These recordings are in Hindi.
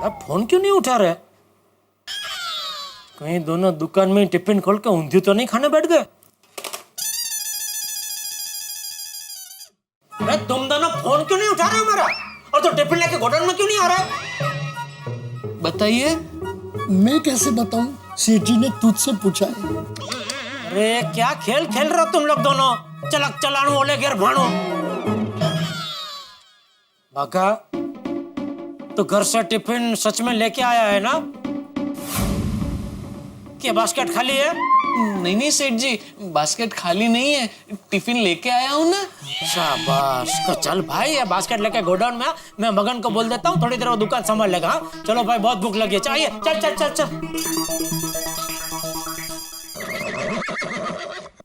अब फोन क्यों नहीं उठा रहे? कहीं दोनों दुकान में टिफिन खोल के ऊंधी तो नहीं खाने बैठ गए? अरे तुम दोनों फोन क्यों नहीं उठा रहे हो मेरा? और तो टिफिन लेके गोडाउन में क्यों नहीं आ रहे? बताइए। मैं कैसे बताऊं? सेठ जी ने तुझसे पूछा है। अरे क्या खेल खेल रहे हो तुम लोग दोनों? चलक चलाणू ओले घेर भाणू। बाका तो घर से टिफिन सच में लेके आया है ना? क्या बास्केट खाली है? नहीं नहीं सेठ जी, बास्केट खाली नहीं है, टिफिन लेके आया हूँ ना। शाबाश। तो चल भाई ये बास्केट लेके गोडाउन में आ। मैं मगन को बोल देता हूँ थोड़ी देर वो दुकान संभाल लेगा। हाँ? चलो भाई बहुत भूख लगी है, चाहिए चल चल चल चल।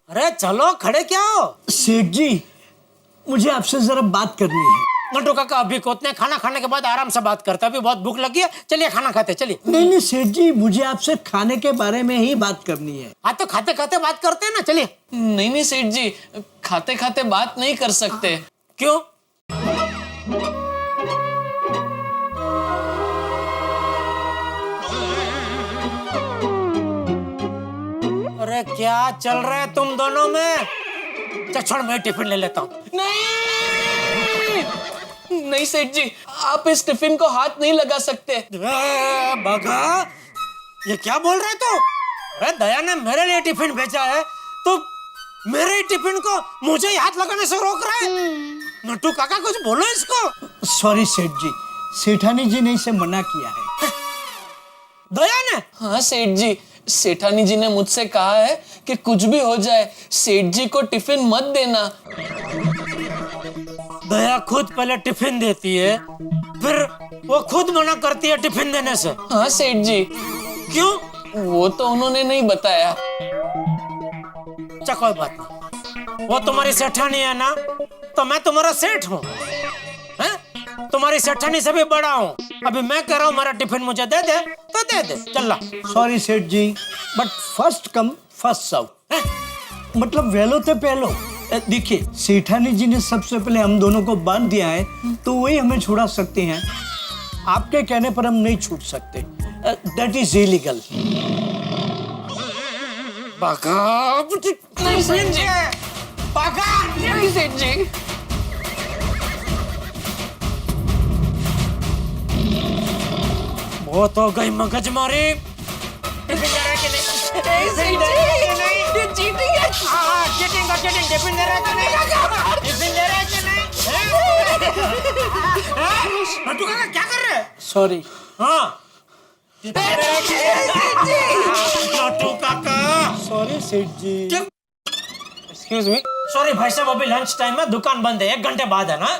अरे चलो खड़े क्या हो? सेठ जी मुझे आपसे जरा बात करनी है। नटू काका अभी कोतने खाना खाने के बाद आराम से बात करते, अभी बहुत भूख लगी है, चलिए खाना खाते चलिए। नहीं सेठ जी, मुझे आपसे खाने के बारे में ही बात करनी है। हाँ तो खाते खाते बात करते हैं ना, चलिए। नहीं सेठ जी, खाते खाते बात नहीं कर सकते। क्यों? अरे क्या चल रहा है तुम दोनों में? चल छोड़, मैं टिफिन ले लेता हूँ। नहीं सेठ जी, आप इस टिफिन को हाथ नहीं लगा सकते। बगा, ये क्या बोल रहे तो? अरे दया ने मेरे लिए टिफिन भेजा है तो मेरे ही टिफिन को मुझे ही हाथ लगाने से रोक रहा है? नट्टू काका कुछ बोलो इसको। सॉरी सेठ जी, सेठानी जी ने इसे मना किया है। दया ने? हाँ सेठ जी, सेठानी जी ने मुझसे कहा है कि कुछ भी हो जाए सेठ जी को टिफिन मत देना। दया खुद पहले टिफिन देती है, फिर वो खुद मना करती है टिफिन देने से। हाँ सेठ जी। क्यों? वो तो उन्होंने नहीं बताया। अच्छा कोई बात नहीं, वो तुम्हारी सेठानी है ना, तो मैं तुम्हारा सेठ हूँ। तुम्हारी सेठानी से भी बड़ा हूँ। अभी मैं कह रहा हूँ मेरा टिफिन मुझे दे दे तो दे दे, चल ला। Sorry Seth ji, but first come first serve, मतलब वेलो ते पहलो। देखिए सेठानी जी ने सबसे पहले हम दोनों को बांध दिया है तो वही हमें छुड़ा सकते हैं। आपके कहने पर हम नहीं छूट सकते, दैट इज इलीगल। नहीं सेठ जी, नहीं सेठ जी। बहुत हो गई मगजमारी। टिफिन दे रहा है कि नहीं? टिफिन दे रहा है कि नहीं? ये चीटिंग है। हाँ चीटिंग का चीटिंग। टिफिन दे रहा है कि नहीं? टिफिन दे रहा है कि नहीं? नट्टू काका क्या कर रहे हैं? सॉरी। हाँ नट्टू काका। सॉरी सेठ जी। एक्सक्यूज मी, सॉरी भाई साहब, अभी लंच टाइम में दुकान बंद है, 1 घंटे बाद है ना।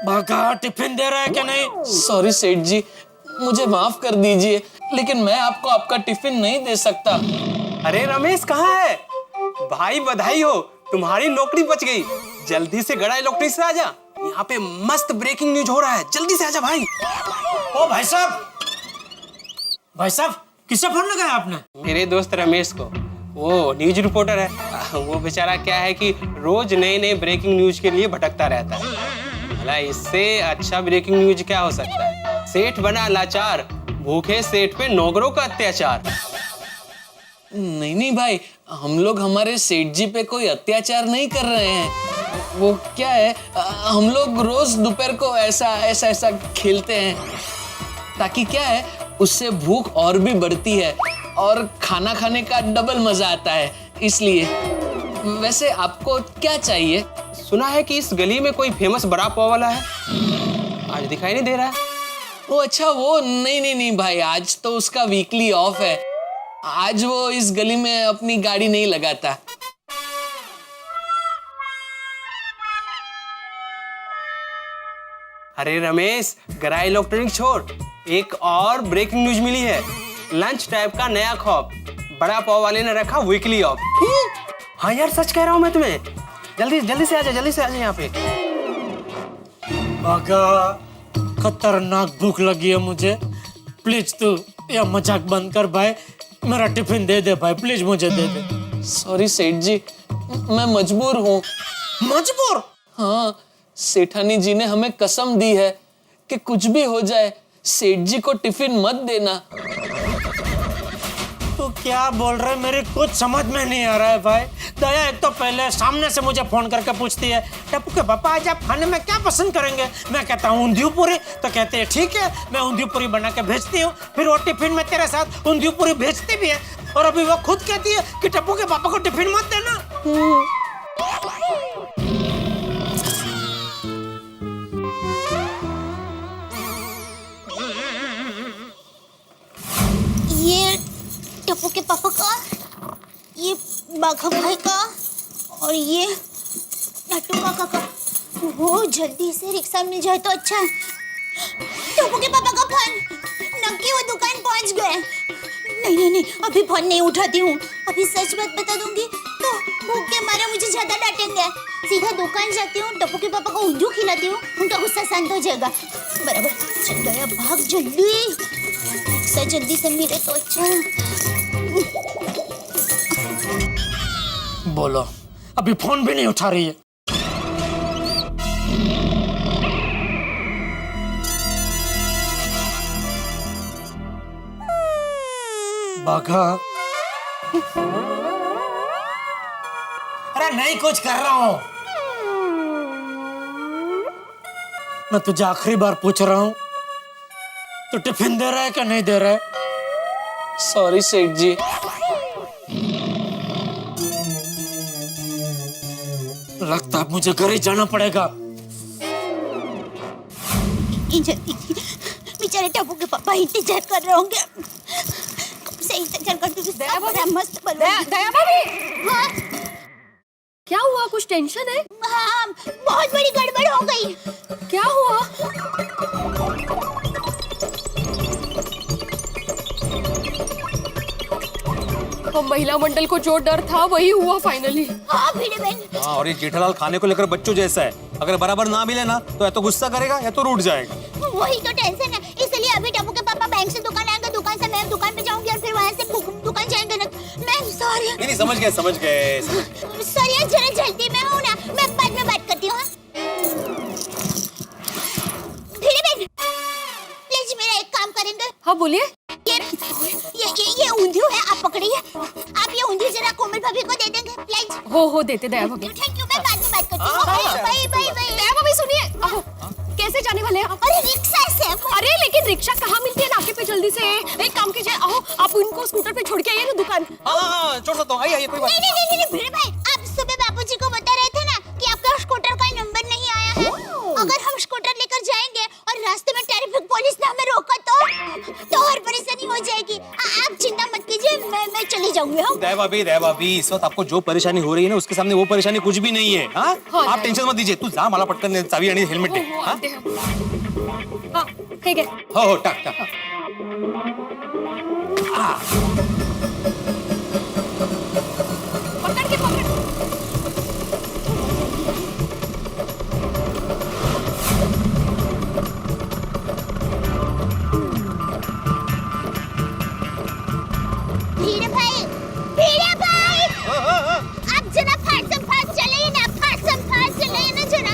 बाका टिफिन दे रहा है कि नहीं? सॉरी सेठ जी, मुझे माफ कर दीजिए, लेकिन मैं आपको आपका टिफिन नहीं दे सकता। अरे रमेश कहाँ है भाई? बधाई हो, तुम्हारी नौकरी बच गई। जल्दी से गड़ा इलेक्ट्रिक से आजा, यहाँ पे मस्त ब्रेकिंग न्यूज हो रहा है, जल्दी से आजा भाई। ओ भाई साहब किससे फोन लगाया आपने? मेरे दोस्त रमेश को, वो न्यूज रिपोर्टर है। वो बेचारा क्या है कि रोज नए नए ब्रेकिंग न्यूज के लिए भटकता रहता है। भला इससे अच्छा ब्रेकिंग न्यूज क्या हो सकता है? सेठ बना लाचार, भूखे सेठ पे नौकरों का अत्याचार। नहीं भाई, हम लोग हमारे सेठ जी पे कोई अत्याचार नहीं कर रहे हैं। वो क्या है, हम लोग रोज दोपहर को ऐसा खेलते हैं, ताकि क्या है उससे भूख और भी बढ़ती है और खाना खाने का डबल मजा आता है, इसलिए। वैसे आपको क्या चाहिए? सुना है कि इस गली में कोई फेमस बड़ा पाव वाला है, आज दिखाई नहीं दे रहा है। वो अच्छा, वो नहीं भाई, आज तो उसका वीकली ऑफ है। आज वो इस गली में अपनी गाड़ी नहीं लगाता। अरे रमेश, गराई इलेक्ट्रॉनिक छोड़, एक और ब्रेकिंग न्यूज मिली है। लंच टाइप का नया खौफ, बड़ा पाव वाले ने रखा वीकली ऑफ। हाँ यार सच कह रहा हूँ मैं तुम्हें, जल्दी से आजा यहाँ पे। बाका खतरनाक भूख लगी है मुझे, प्लीज तू ये मजाक बंद कर भाई, मेरा टिफिन दे दे भाई, प्लीज मुझे दे दे। सॉरी सेठ जी, मैं मजबूर हूँ। मजबूर? हाँ, सेठानी जी ने हमें कसम दी है कि कुछ भी हो जाए सेठ जी को टिफिन मत देना। तू क्या बोल रहा है, मेरी कुछ समझ में नहीं आ रहा है भाई। दया एक तो पहले सामने से मुझे फोन करके पूछती है, टप्पू के पापा आज आप खाने में क्या पसंद करेंगे? मैं कहता हूँ ऊंधियू पूरी, तो कहते हैं ठीक है, मैं ऊंधियू पूरी बना के भेजती हूँ। फिर वो टिफिन में तेरे साथ ऊंधियू पूरी भेजती भी है, और अभी वो खुद कहती है कि टप्पू के पापा को टिफिन मत देना। ये टप्पू के पापा का, ये बाघा भाई का, और ये नट्टू काका का। वो जल्दी से रिक्शा मिल जाए तो अच्छा है। टप्पू के पापा का फोन, नक्की वो दुकान पहुंच गए। नहीं, अभी फोन नहीं उठाती हूँ। अभी सच बात बता दूंगी तो भूख के मारे मुझे ज्यादा डांटेंगे। सीधा दुकान जाती हूँ, टप्पू के पापा को ऊंधियू खिलाती हूँ, उनका गुस्सा शांत हो जाएगा। बराबर, चल गया, भाग जल्दी। रिक्शा जल्दी से मिले तो अच्छा है। बोलो, अभी फोन भी नहीं उठा रही है। बाघा, अरे नहीं, कुछ कर रहा हूं मैं। तुझे आखिरी बार पूछ रहा हूं, तो टिफिन दे रहा है कि नहीं दे रहा है? सॉरी सेठ जी। लगता है मुझे घर ही जाना पड़ेगा। बेचारे टप्पू के पापा इंतजार कर रहे होंगे। कब से इंतजार करते थे। दया भाभी, मस्त दया भाभी, हाँ क्या हुआ? कुछ टेंशन है? हाँ, बहुत बड़ी गड़बड़ हो गई। क्या हुआ? तो महिला मंडल को जो डर था वही हुआ फाइनली। हाँ भिड़े बहन। हाँ, और ये जेठालाल खाने को लेकर बच्चों जैसा है। अगर बराबर ना मिले ना तो या तो गुस्सा करेगा या तो रूठ जाएगा। वही तो टेंशन है, इसलिए अभी टप्पू के पापा बैंक से दुकान आएंगे, दुकान से मैं दुकान पे जाऊंगी, और फिर वहाँ से दुकान जाएंगे ना। मैं सॉरी। नहीं, समझ गए। सॉरी, जरा जल्दी में हूँ ना, मैं बाद में बात करती हूँ। भिड़े बहन, प्लीज मेरा एक काम करेंगे? हाँ बोलिए। ये ऊंधियू है, आप पकड़िए। आप ये ऊंधियू जरा कोमल भाभी को दे देंगे प्लीज। हो देते दया भाभी। थैंक यू, मैं बाद में बात करती हूँ। बाय। दया भाभी सुनिए, अहो, कैसे जाने वाले हैं आप? अरे रिक्शा से। अरे लेकिन रिक्शा कहाँ मिलती है नाके पे जल्दी से? एक काम कीजिए, आओ आप उनको स्कूटर पे छोड़ के आइए ना दुकान। हाँ, छोड़ सकता हूँ। आइए, कोई बात नहीं भिड़े भाई, आप सुबह बाबूजी को बता रहे थे ना कि आपका स्कूटर का नंबर नहीं आया है। अगर हम स्कूटर लेकर जाएंगे और रास्ते में ट्रैफिक पुलिस ने हमें रोका तो और परेशानी हो जाएगी। आप चिंता मत कीजिए, मैं चली जाऊंगी। हाँ? दया भाभी, इस वक्त आपको जो परेशानी हो रही है ना, उसके सामने वो परेशानी कुछ भी नहीं है। हाँ, आप टेंशन मत दीजिए। तू जा, मला पटकन चाबी आणि हेल्मेट दे। हाँ, हाँ ठीक है। हो टाक। पकड़। भिड़े भाई, आप जरा फास्ट चलाइए ना, फास्ट चलाइए ना जरा।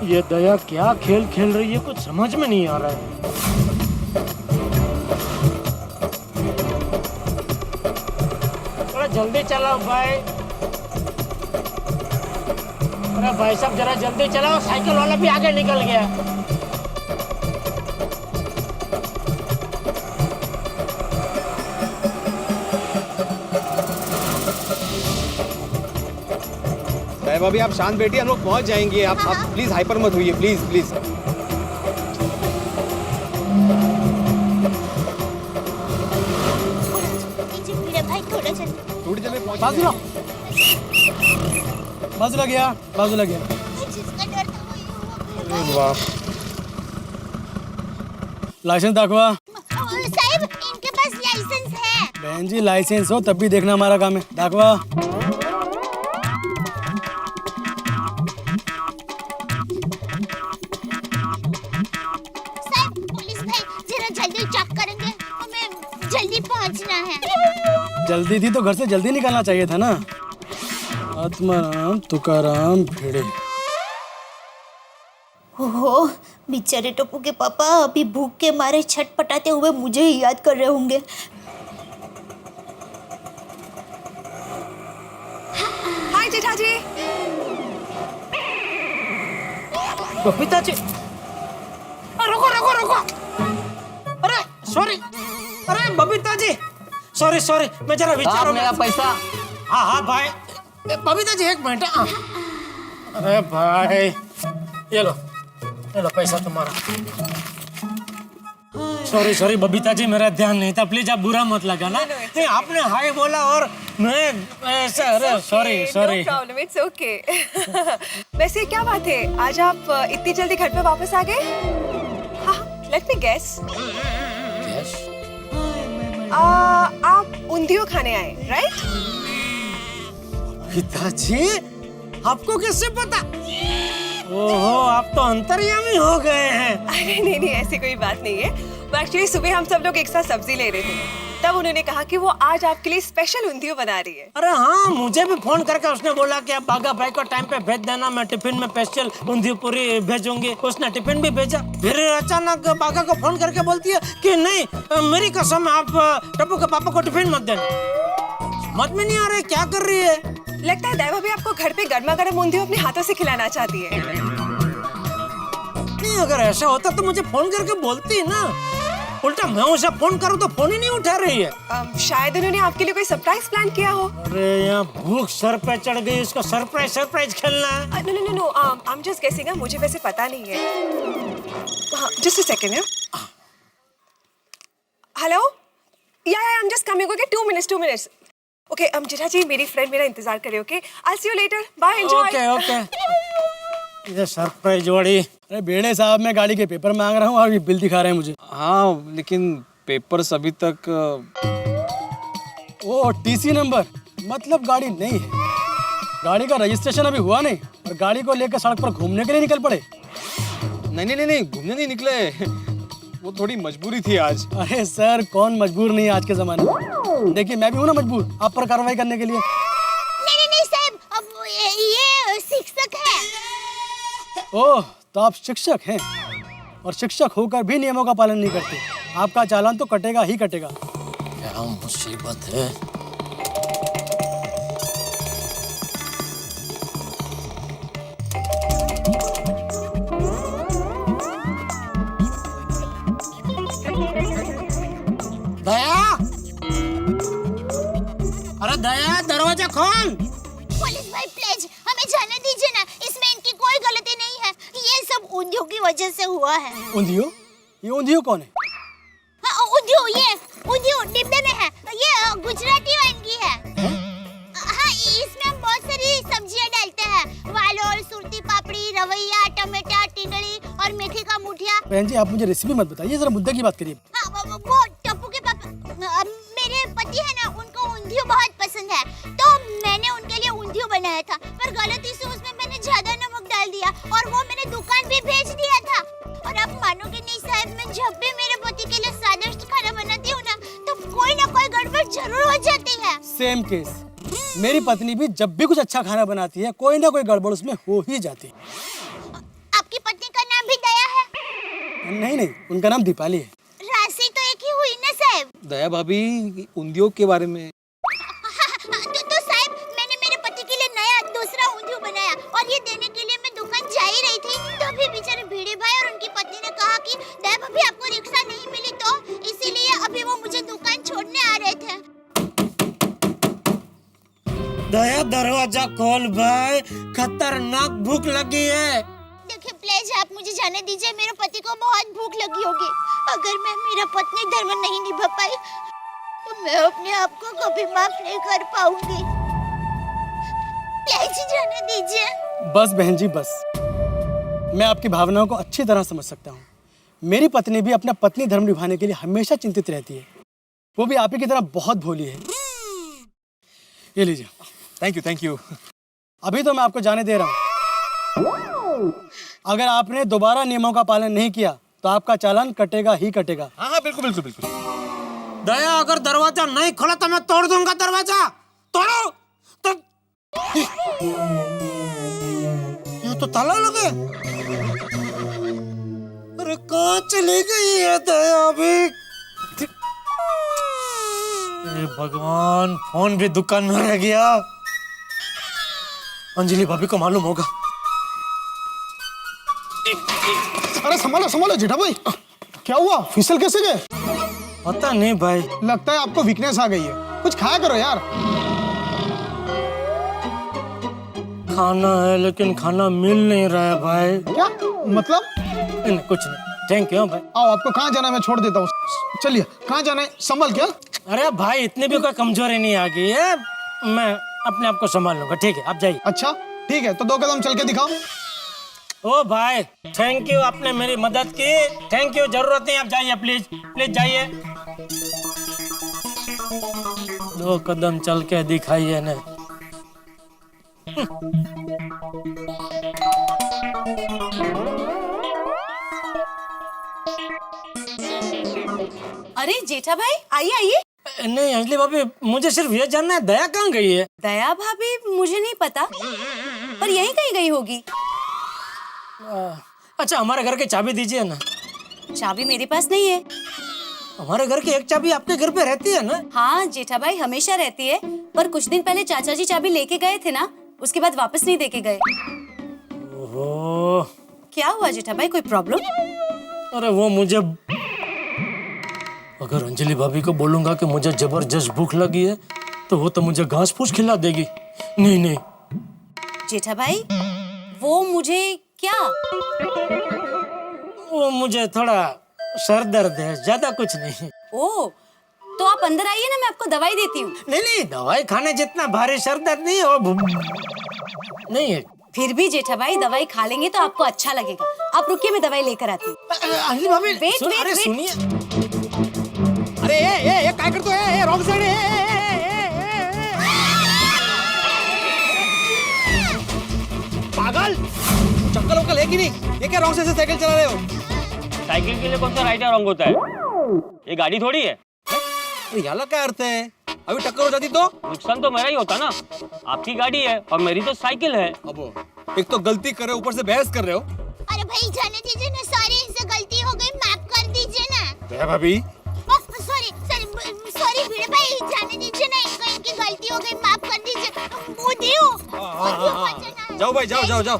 ये दया क्या खेल खेल रही है, कुछ समझ में नहीं आ रहा है। थोड़ा जल्दी चलाओ भाई। अरे भाई साहब, जरा जल्दी चलाओ, साइकिल वाला भी आगे निकल गया। दया भाभी, आप शांत बैठिए, हम लोग पहुंच जाएंगे। आप प्लीज हाइपर मत होइए, प्लीज। भिड़े भाई, थोड़ा जल्दी। थोड़ी देर में पहुंच बाजूला गया। जिसका डर था वही हुआ भिड़े भाई। लाइसेंस दाखवा। साहब, इनके पास लाइसेंस है। बहन जी, लाइसेंस हो तब भी देखना हमारा काम है। दाखवा। साहब, पुलिस भाई जरा जल्दी चेक करेंगे, हमें जल्दी पहुंचना है। जल्दी थी तो घर से जल्दी निकलना चाहिए था ना। आत्माराम तुकाराम भिड़े। ओहो, बेचारे टप्पू के पापा अभी भूख के मारे छटपटाते हुए मुझे ही याद कर रहे होंगे। हाय जेठाजी। बबीता जी, रुको रुको रुको। अरे सॉरी, अरे बबीता जी, सॉरी सॉरी, मैं जरा विचारों में। मेरा पैसा। हाँ हाँ भाई, बबीता जी 1 मिनट। अरे भाई, ये लो पैसा तुम्हारा। सॉरी सॉरी बबीता जी, मेरा ध्यान नहीं था, प्लीज आप बुरा मत लगाना। नहीं, आपने हाय बोला और मैं ऐसा। अरे sorry sorry. No problem, it's okay. वैसे क्या बात है, आज आप इतनी जल्दी घर पे वापस आ गए? हाँ, लेट मी गेस। आप ऊंधियो खाने आए, राइट? पिताजी, आपको कैसे पता? ओहो, आप तो अंतर्यामी हो गए हैं। अरे नहीं, ऐसी कोई बात नहीं है। वो एक्चुअली सुबह हम सब लोग एक साथ सब्जी ले रहे थे, तब उन्होंने कहा कि वो आज आपके लिए स्पेशल ऊंधियो बना रही है। अरे हाँ, मुझे भी फोन करके उसने बोला कि आप बागा भाई को टाइम पे भेज देना, मैं टिफिन में स्पेशल ऊंधियो पूरी भेजूंगी। उसने टिफिन भी भेजा। फिर अचानक बागा को फोन करके बोलती है कि नहीं, मेरी कसम, आप टप्पू के पापा को टिफिन मत देना। समझ में नहीं आ रहा क्या कर रही है। लगता है दया भाभी आपको घर पे गर्मा गर्म ऊंधियो अपने हाथों से खिलाना चाहती है। नहीं, अगर ऐसा होता तो मुझे फोन करके बोलती ना। उल्टा मैं उसे फोन करूं तो फोन ही नहीं उठा रही है। शायद उन्होंने आपके लिए कोई सरप्राइज प्लान किया हो। अरे यहाँ भूख सर पे चढ़ गई, इसको सरप्राइज खेलना है। No, I am just guessing. मुझे वैसे पता नहीं है। हाँ, just a second. Hello, yeah I am just coming. Okay, 2 minutes. Okay, जेठाजी, मेरी फ्रेंड मेरा इंतजार करे। Okay, I see you later. Bye, enjoy. Okay. ये सरप्राइज वाली। अरे बेड़े साहब, मैं गाड़ी के पेपर मांग रहा हूँ और ये बिल दिखा रहे हैं मुझे। हाँ, लेकिन पेपर्स अभी तक। ओ, टीसी नंबर, मतलब गाड़ी नहीं है। गाड़ी का रजिस्ट्रेशन अभी हुआ नहीं और गाड़ी को लेकर सड़क पर घूमने के लिए निकल पड़े। नहीं, घूमने नहीं निकले। वो थोड़ी मजबूरी थी आज। अरे सर, कौन मजबूर नहीं है आज के जमाने में। देखिए, मैं भी हूँ ना मजबूर आप पर कार्रवाई करने के लिए। नहीं साहब, अब ये शिक्षक है। ओह, तो आप शिक्षक हैं और शिक्षक होकर भी नियमों का पालन नहीं करते। आपका चालान तो कटेगा ही कटेगा। क्या मुसीबत है। दया, अरे दया, दरवाजा खोल। पुलिस भाई प्लीज हमें जाने दीजिए ना, इसमें इनकी कोई गलती नहीं है। ये सब ऊंधियो की वजह से हुआ है। ऊंधियो? ये ऊंधियो कौन है? हाँ, ऊंधियो डिब्बे में है। ये गुजराती वानगी है। हाँ, इसमें हम बहुत सारी सब्जियां डालते हैं। वालोर, सुरती पापड़ी, रवैया, टमाटर, टिंडली और मेथी का मुठिया। बहन जी, आप मुझे रेसिपी मत बताइए, जरा मुद्दे की बात करिए। हाँ, वो टप्पू के पापा, मेरे पति है ना, उनको ऊंधियो बहुत पसंद है, तो मैंने उनके लिए ऊंधियो बनाया था। पर गलती से उसमें मैंने ज्यादा नमक डाल दिया और वो मैंने दुकान भी भेज दिया था। और आप मानोगे नहीं साहब, मैं जब भी मेरे पति के लिए स्वादिष्ट खाना बनाती हूँ ना, तो कोई ना कोई गड़बड़ जरूर हो जाती है। Same case. मेरी पत्नी भी जब भी कुछ अच्छा खाना बनाती है, कोई ना कोई गड़बड़ उसमें हो ही जाती है। आपकी पत्नी का नाम भी दया है? नहीं, उनका नाम दीपाली है। राशि तो एक ही हुई ना साहब। दया भाभी, ऊंधियो के बारे में। तो साहब, मैंने मेरे पति के लिए नया दूसरा ऊंधियो बनाया और ये देने के लिए मैं दुकान जा ही रही थी, तभी बेचारे भिड़े भाई और उनकी पत्नी ने कहा कि दया भाभी आपको रिक्शा नहीं मिली, तो इसीलिए अभी वो मुझे दुकान छोड़ने आ रहे थे। दया, दरवाजा खोल भाई, खतरनाक भूख लगी है। देखिए प्लीज, आप मुझे जाने दीजिए, मेरे पति को बहुत भूख लगी होगी। अगर मैं मेरा पत्नी धर्म नहीं निभा पाई तो मैं अपने आप को कभी माफ नहीं कर पाऊंगी। प्लीज जाने दीजिए। बस बहन जी, बस। मैं आपकी भावनाओं को अच्छी तरह समझ सकता हूँ। मेरी पत्नी भी अपना पत्नी धर्म निभाने के लिए हमेशा चिंतित रहती है। वो भी आप ही की तरह बहुत भोली है। ये लीजिए। Thank you. अभी तो मैं आपको जाने दे रहा हूँ। अगर आपने दोबारा नियमों का पालन नहीं किया तो आपका चालान कटेगा ही कटेगा। हाँ, बिल्कुल। दया अगर दरवाजा नहीं खोला तो मैं तोड़ दूंगा दरवाजा। तोड़ो तो ये तो ताला लगे। अरे कहाँ चली गई है दया अभी? अरे भगवान, फोन भी दुकान में रह गया। अंजलि भाभी को मालूम होगा। अरे संभालो संभालो जेठा भाई, क्या हुआ? फिसल कैसे गए? पता नहीं भाई। लगता है आपको वीकनेस आ गई है, कुछ खाया करो यार। खाना है लेकिन खाना मिल नहीं रहा है भाई। क्या मतलब? नहीं, कुछ नहीं, थैंक यू भाई। आओ, आपको कहाँ जाना है मैं छोड़ देता हूँ। चलिए, कहाँ जाना है संभल क्या? अरे भाई इतनी भी कोई कमजोरी नहीं आ गई है, मैं अपने आप को संभाल लूंगा। ठीक है आप जाइए। अच्छा ठीक है, तो 2 कदम चल के दिखाओ। ओ भाई थैंक यू, आपने मेरी मदद की। थैंक यू, जरूरत नहीं, आप जाइए प्लीज, प्लीज जाइए। 2 कदम चल के दिखाइए ना। अरे जेठा भाई आइए आइए। नहीं अंजलि भाभी, मुझे सिर्फ ये जानना है दया कहाँ गई है? दया भाभी मुझे नहीं पता, पर यहीं कहीं गई होगी। अच्छा हमारे घर की चाबी दीजिए ना। चाबी मेरे पास नहीं है। हमारे घर की एक चाबी आपके घर पे रहती है ना? हाँ जेठा भाई हमेशा रहती है, पर कुछ दिन पहले चाचा जी चाबी लेके गए थे ना, उसके बाद वापस नहीं देके गए। ओहो। क्या हुआ जेठा भाई, कोई प्रॉब्लम? अरे वो मुझे, अगर अंजलि भाभी को बोलूंगा कि मुझे जबरदस्त भूख लगी है तो वो तो मुझे घास फूस खिला देगी। नहीं नहीं जेठा भाई वो मुझे क्या? वो मुझे थोड़ा सर दर्द है, ज्यादा कुछ नहीं। ओ तो आप अंदर आइए ना, मैं आपको दवाई देती हूँ। नहीं नहीं, दवाई खाने जितना भारी सर दर्द नहीं है वो नहीं है। फिर भी जेठा भाई दवाई खा लेंगे तो आपको अच्छा लगेगा। आप रुकिए, मैं दवाई लेकर आती हूँ। अंजलि भाभी वेट वेट अरे वेट। सुनिए। अरे ये काय करतो है? रॉन्ग साइड है। पागल, चक्कर वक्कर है कि नहीं? ये क्या रॉन्ग साइड से साइकिल चला रहे हो? साइकिल के लिए कौन सा राइट या रॉन्ग होता है? ये गाड़ी थोड़ी है। अरे याला क्या अर्थ है? अभी टक्कर हो जाती तो? नुकसान तो मेरा ही होता ना। आपकी गाड़ी है और मेरी तो साइकिल है। अब एक तो गलती कर रहे हो, ऊपर से बहस कर रहे हो। अरे भाई जाने दीजिए ना, सॉरी इनसे गलती हो गई, माफ कर दीजिए ना। दया भाभी, सॉरी सॉरी भिड़े भाई, जाने दीजिए ना, इनकी गलती हो गई, माफ कर दीजिए। मोदी हो। जाओ भाई, जाओ जाओ जाओ।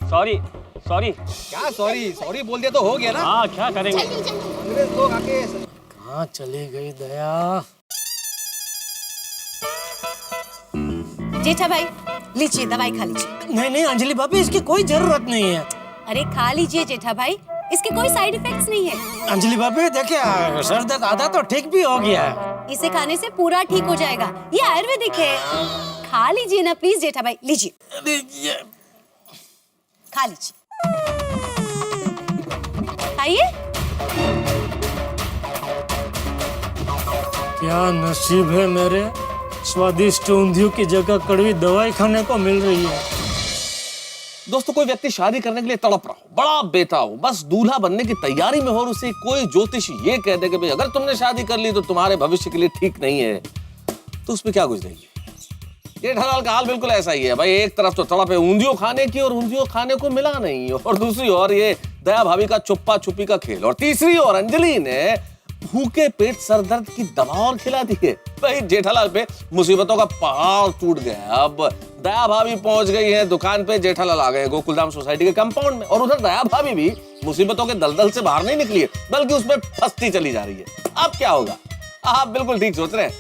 Sorry sorry. क्या सॉरी? सॉरी बोल दिया तो हो गया ना। हाँ क्या करेंगे? जल्दी जल्दी। अंग्रेज लोग आके कहाँ चली गई दया? जेठा भाई लीजिए दवाई खा लीजिए। नहीं नहीं अंजलि भाभी, इसकी कोई जरूरत नहीं है। अरे खा लीजिए जेठा भाई, इसके कोई साइड इफेक्ट्स नहीं है। अंजलि भाभी देखिए, सर दर्द आधा तो ठीक भी हो गया है। इसे खाने से पूरा ठीक हो जाएगा, ये आयुर्वेदिक है। खा लीजिए ना प्लीज जेठा भाई, लीजिए खा लीजिए, खाइए। क्या नसीब है मेरे, स्वादिष्ट ऊंधियों की जगह कड़वी दवाई खाने को मिल रही है। दोस्तों, कोई व्यक्ति शादी करने के लिए तड़प रहा हो, बड़ा बेताब हो, बस दूल्हा बनने की तैयारी में हो और उसे कोई ज्योतिषी ये कह दे कि भाई अगर तुमने शादी कर ली तो तुम्हारे भविष्य के लिए ठीक नहीं है, तो उसमें क्या गुजरेगी? जेठालाल का हाल बिल्कुल ऐसा ही है भाई। एक तरफ तो तड़प है ऊंधियों खाने की और ऊंधियों खाने को मिला नहीं, और दूसरी ओर ये दया भाभी का चुप्पा छुपी का खेल, और तीसरी ओर अंजलि ने भूखे पेट सर दर्द की दवा और खिला दी है। भाई जेठालाल पे मुसीबतों का पहाड़ टूट गया। अब दया भाभी पहुंच गई है दुकान पे, जेठालाल आ गए गोकुलधाम सोसाइटी के कंपाउंड में, और उधर दया भाभी भी मुसीबतों के दलदल से बाहर नहीं निकली है, बल्कि उसमें फंसती चली जा रही है। अब क्या होगा? आप बिल्कुल ठीक सोच रहे हैं।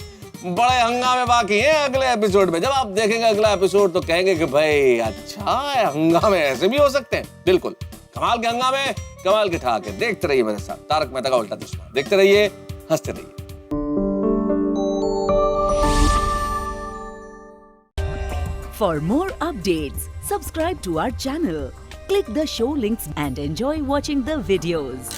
बड़े हंगामे बाकी हैं अगले एपिसोड में। जब आप देखेंगे अगला एपिसोड तो कहेंगे कि भाई अच्छा हंगामे ऐसे भी हो सकते हैं। बिल्कुल कमाल के हंगामे, कमाल के ठहाके। देखते रहिए मेरे साथ तारक मेहता का उल्टा चश्मा। देखते रहिए, हंसते रहिए। For more updates, subscribe to our channel, click the show links and enjoy watching the videos.